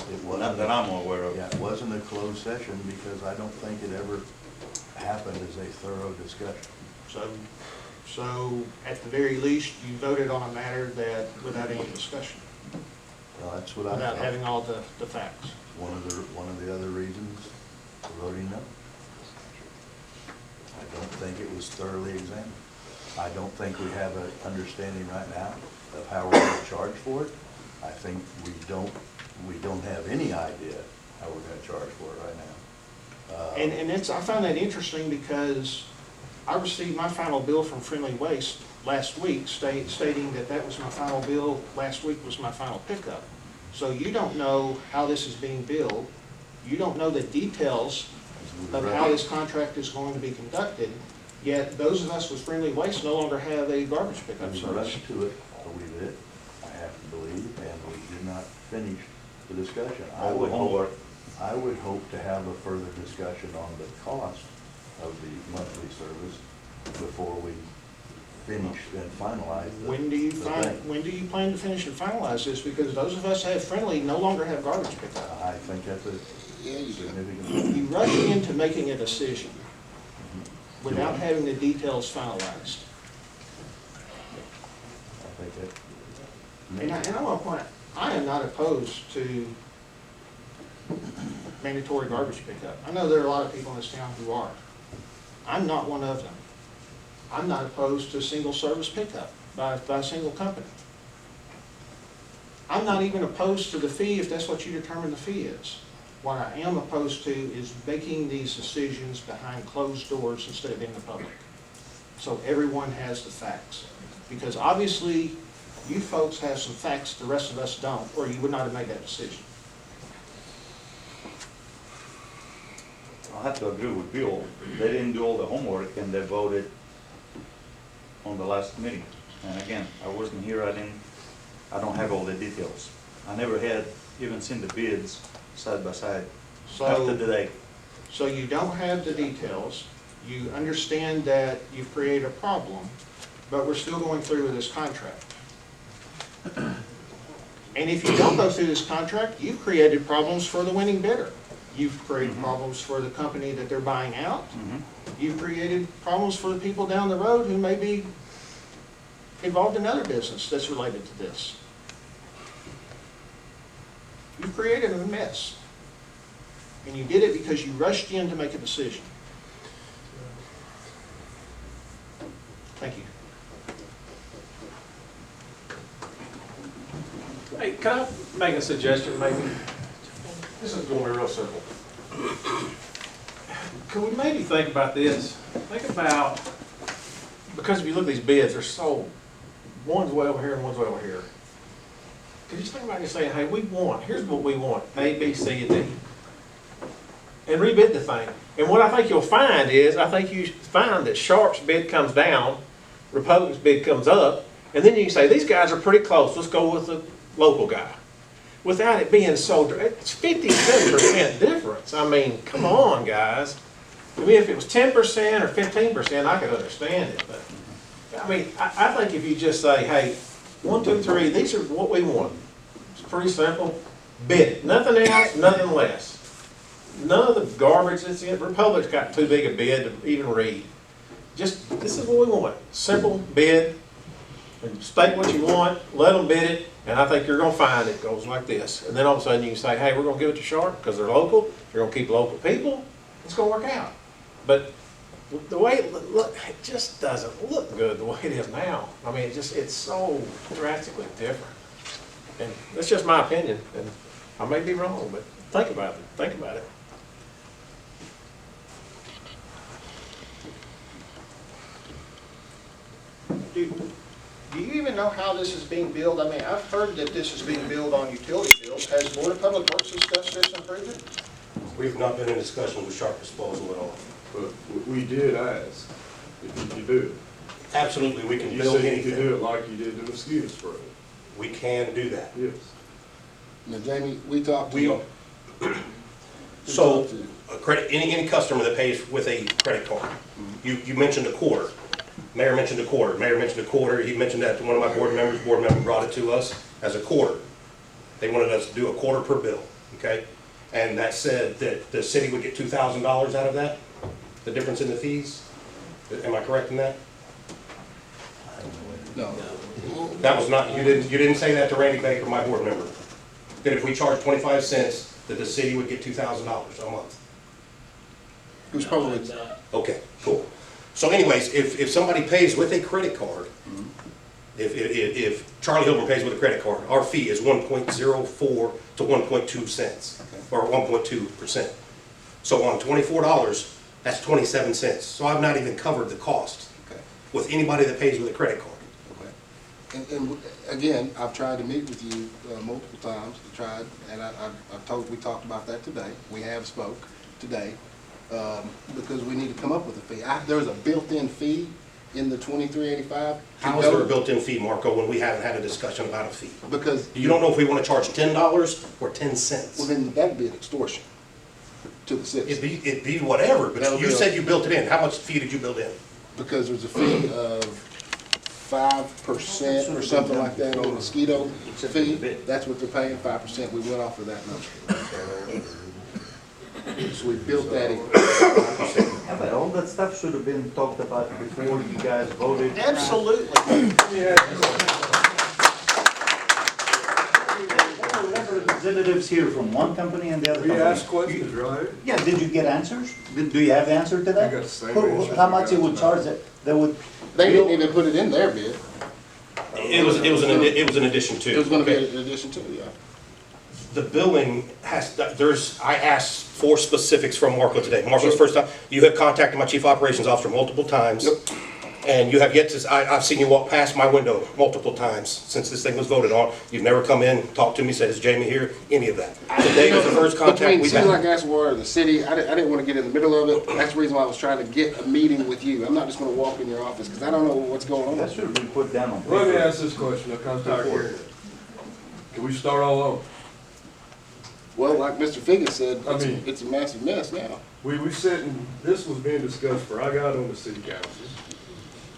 Not that I'm aware of. Yeah, it wasn't a closed session because I don't think it ever happened as a thorough discussion. So at the very least, you voted on a matter that, without any discussion, Well, that's what I without thought. having all the facts. One of the other reasons for voting no. I don't think it was thoroughly examined. I don't think we have an understanding right now of how we're going to charge for it. I think we don't have any idea how we're going to charge for it right now. And it's, I find that interesting because I received my final bill from Friendly Waste last week stating that that was my final bill, last week was my final pickup. So you don't know how this is being billed. You don't know the details of how this contract is going to be conducted. Yet those of us with Friendly Waste no longer have a garbage pickup We service. rushed to it a wee bit, I have to believe, and we did not finish the discussion. I would hope to have a further discussion on the cost of the monthly service before we finish and finalize the When do you thing. when do you plan to finish and finalize this? Because those of us who have Friendly no longer have garbage pickup. I think that's a significant. You rush into making a decision without having the details finalized. I think that. And I want to point out, I am not opposed to mandatory garbage pickup. I know there are a lot of people in this town who are. I'm not one of them. I'm not opposed to single service pickup by a single company. I'm not even opposed to the fee if that's what you determine the fee is. What I am opposed to is making these decisions behind closed doors instead of in the public. So everyone has the facts. Because obviously, you folks have some facts the rest of us don't, or you would not have made that decision. I have to agree with Bill. They didn't do all the homework and they voted on the last meeting. And again, I wasn't here, I don't have all the details. I never had even seen the bids side by side after the day. So you don't have the details, you understand that you've created a problem, but we're still going through with this contract. And if you don't go through this contract, you've created problems for the winning bidder. You've created problems for the company that they're buying out. You've created problems for the people down the road who may be involved in other business that's related to this. You've created a mess. And you did it because you rushed in to make a decision. Thank you. Hey, can I make a suggestion maybe? This is going to be real simple. Can we maybe think about this? Think about, because if you look at these bids, they're so, one's way over here and one's way over here. Could you just think about just saying, hey, here's what we want, A, B, C, and D. And rebid the thing. And what I think you'll find is, I think you find that Sharp's bid comes down, Republic's bid comes up, and then you can say, these guys are pretty close, let's go with the local guy. Without it being so, it's 57% difference. I mean, come on, guys. I mean, if it was 10% or 15%, I could understand it. But I mean, I think if you just say, hey, 1, 2, 3, these are what we want. It's pretty simple. Bid it. Nothing else, nothing less. None of the garbage that's in it. Republic's got too big a bid to even read. Just, this is what we want. Simple bid. And state what you want, let them bid it, and I think you're going to find it goes like this. And then all of a sudden you can say, hey, we're going to give it to Sharp because they're local, they're going to keep local people, it's going to work out. But the way it just doesn't look good the way it is now. I mean, it's so drastically different. And that's just my opinion, and I may be wrong, but think about it. Think about it. Do you even know how this is being billed? I mean, I've heard that this is being billed on utility bills. Has Board of Public Works discussed this and approved it? We've not been in discussion with Sharp Disposal at all. But we did ask if you could do it. Absolutely, we can You build said you could do anything. it like you did the mosquito spray. We can do that. Yes. Now, Jamie, we talked to We, you. so, a credit, any customer that pays with a credit card, you mentioned a quarter. Mayor mentioned a quarter. Mayor mentioned a quarter. He mentioned that to one of my board members. Board member brought it to us as a quarter. They wanted us to do a quarter per bill. okay? And that said that the city would get $2,000 out of that, the difference in the fees? Am I correct in that? No. That was not, you didn't say that to Randy Baker, my board member? That if we charge 25 cents, that the city would get $2,000 a month? It was probably, Okay, cool. So anyways, if somebody pays with a credit card, if Charlie Hilburn pays with a credit card, our fee is 1.04 to 1.2 cents, or 1.2%. So on $24, that's 27 cents. So I've not even covered the cost okay. with anybody that pays with a credit card. And again, I've tried to meet with you multiple times, and we talked about that today. We have spoke today, because we need to come up with a fee. There's a built-in fee in the 2385. How is there a built-in fee, Marco, when we haven't had a discussion about a fee? Because. You don't know if we want to charge $10 or 10 cents. Well, then that'd be an extortion to the citizen. It'd be whatever, but That'll you be said you built it in. How much fee did you build in? Because there's a fee of 5% or something like that on mosquito fee. That's what they're paying, 5%. We went off of that number. So we built that in. Yeah, but all that stuff should have been talked about before you guys voted. Absolutely. There were representatives here from one company and the other We company. asked questions, right? Yeah, did you get answers? Do you have the answer to that? I got the same Who- answers How you much it guys would got. charge it, that would? They didn't even put it in their bid. It was an addition to. It was gonna be okay? an addition to, yeah. The billing has, I asked for specifics from Marco today. Marco's first time, you have contacted my chief operations officer multiple times. Yep. And you have yet to, I've seen you walk past my window multiple times since this thing was voted on. You've never come in, talked to me, said, is Jamie here? Any of that. Today was the first contact Between we've City Like had. Gas and Water and the city, I didn't want to get in the middle of it. That's the reason why I was trying to get a meeting with you. I'm not just gonna walk in your office, because I don't know what's going That on. should have been put down on paper. Let me ask this question, I'll come back here. Can we start all over? Well, like Mr. Figgins said, I mean- it's a massive mess now. We sitting, this was being discussed before I got on the city council.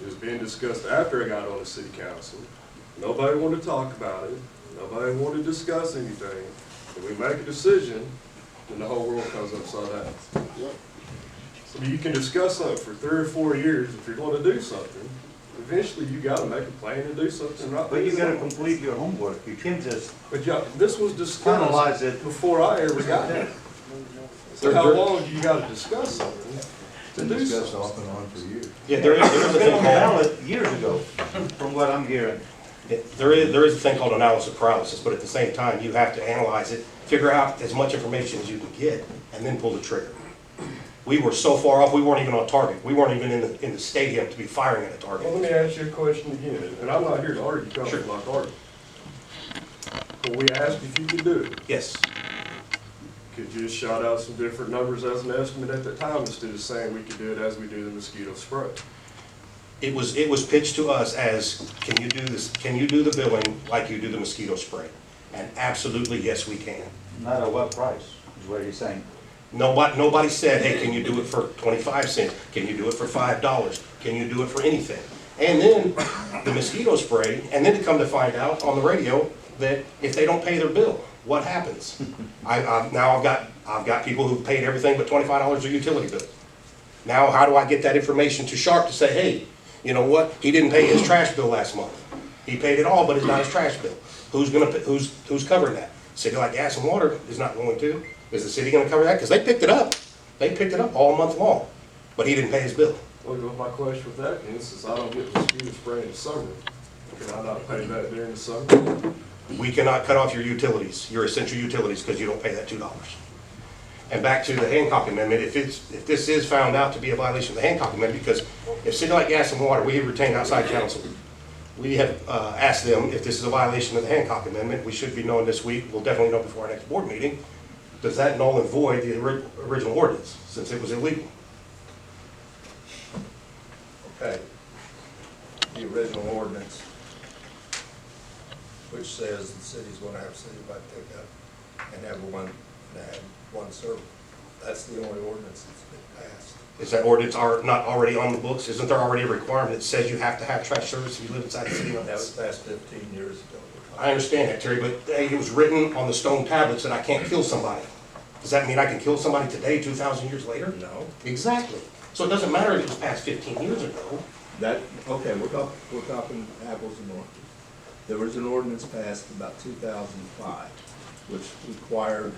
It was being discussed after I got on the city council. Nobody wanted to talk about it. Nobody wanted to discuss anything. And we make a decision, and the whole world comes upside down. Yep. I mean, you can discuss something for 3 or 4 years if you're gonna do something. Eventually, you gotta make a plan to do something right. But you gotta complete your homework. You can't just But yeah, this was finalize discussed it. before I ever got here. So how long do you gotta discuss something to Been do discussed something? off and on for years. Yeah, there is It a was thing on the called, ballot years ago, from what I'm hearing. there is a thing called analysis paralysis, but at the same time, you have to analyze it, figure out as much information as you can get, and then pull the trigger. We were so far off, we weren't even on target. We weren't even in the stadium to be firing at a Well, let target. me ask you a question again, and I'm not here to argue, because Sure. I'm not arguing. But we asked if you could do it. Yes. Could you just shout out some different numbers as an estimate at the time instead of saying we could do it as we do the mosquito spray? It was pitched to us as, can you do this, can you do the billing like you do the mosquito spray? And absolutely, yes, we can. Not at what price, is what he's saying. Nobody said, hey, can you do it for 25 cents? Can you do it for $5? Can you do it for anything? And then the mosquito spray, and then to come to find out on the radio that if they don't pay their bill, what happens? Now I've got people who've paid everything but $25 a utility bill. Now, how do I get that information to Sharp to say, hey, you know what? He didn't pay his trash bill last month. He paid it all, but it's not his trash bill. Who's covering that? City Like Gas and Water is not going to. Is the city gonna cover that? Because they picked it up. They picked it up all month long, but he didn't pay his bill. Well, my question with that is, since I don't get mosquito spray in the summer, can I not pay that during the summer? We cannot cut off your utilities, your essential utilities, because you don't pay that $2. And back to the Hancock Amendment, if this is found out to be a violation of the Hancock Amendment, because if City Like Gas and Water, we have retained outside counsel. We have asked them if this is a violation of the Hancock Amendment. We should be knowing this week. We'll definitely know before our next board meeting. Does that null and void the original ordinance, since it was illegal? Okay. The original ordinance, which says the city's gonna have citywide pickup and have one server. That's the only ordinance that's been passed. Is that ordinance not already on the books? Isn't there already a requirement that says you have to have trash service if you live inside the city That was limits? passed 15 years ago. I understand that, Terry, but hey, it was written on the stone tablets that I can't kill somebody. Does that mean I can kill somebody today, 2,000 years later? No, Exactly. So it doesn't matter if it was passed 15 years ago. that, okay, we're talking apples and oranges. There was an ordinance passed about 2005, which required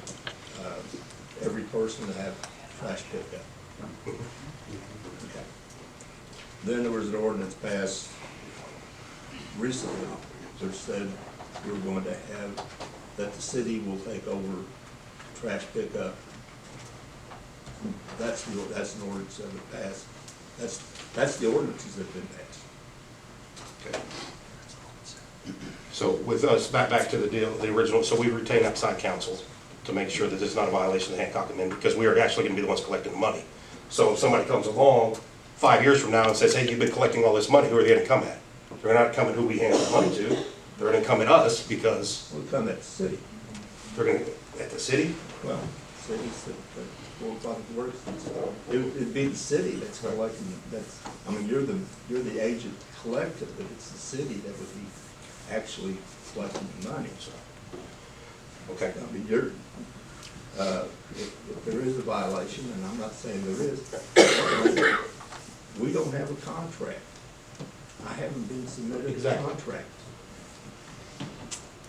every person to have trash pickup. Okay. Then there was an ordinance passed recently, which said we're going to have, that the city will take over trash pickup. That's an ordinance that was passed. That's the ordinances that have been passed. Okay. So with us, back to the deal, the original, so we retain outside counsel to make sure that it's not a violation of the Hancock Amendment, because we are actually gonna be the ones collecting the money. So if somebody comes along 5 years from now and says, hey, you've been collecting all this money, who are they gonna come at? They're not coming who we hand the money to, they're gonna come at us because We'll come at the city. they're gonna, at the city? Well, cities, World Public Works, it'd be the city that's collecting, you're the agent collector, but it's the city that would be actually collecting the money, so. Okay. I mean, if there is a violation, and I'm not saying there is, we don't have a contract. I haven't been submitted a Exactly. contract.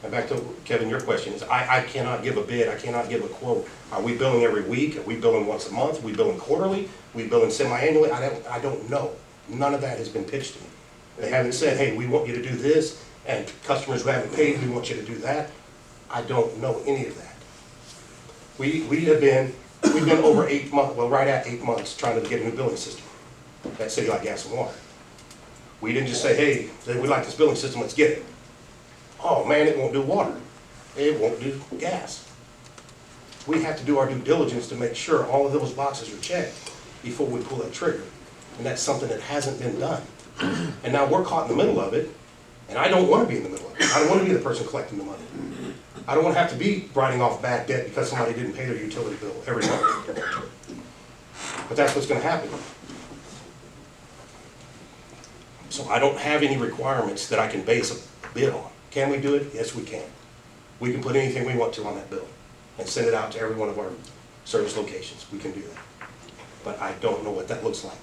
And back to, Kevin, your question is, I cannot give a bid, I cannot give a quote. Are we billing every week? Are we billing once a month? Are we billing quarterly? Are we billing semi-annually? I don't know. None of that has been pitched to me. They haven't said, hey, we want you to do this, and customers who haven't paid, we want you to do that. I don't know any of that. We've been over 8 months, well, right at 8 months, trying to get a new billing system at City Like Gas and Water. We didn't just say, hey, we like this billing system, let's get it. Oh, man, it won't do water. It won't do gas. We have to do our due diligence to make sure all of those boxes are checked before we pull that trigger. And that's something that hasn't been done. And now we're caught in the middle of it, and I don't want to be in the middle of it. I don't want to be the person collecting the money. I don't want to have to be writing off bad debt because somebody didn't pay their utility bill every month. But that's what's going to happen. So I don't have any requirements that I can base a bid on. Can we do it? Yes, we can. We can put anything we want to on that bill and send it out to every one of our service locations. We can do that. But I don't know what that looks like.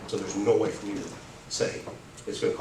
So there's no way for me to say it's going to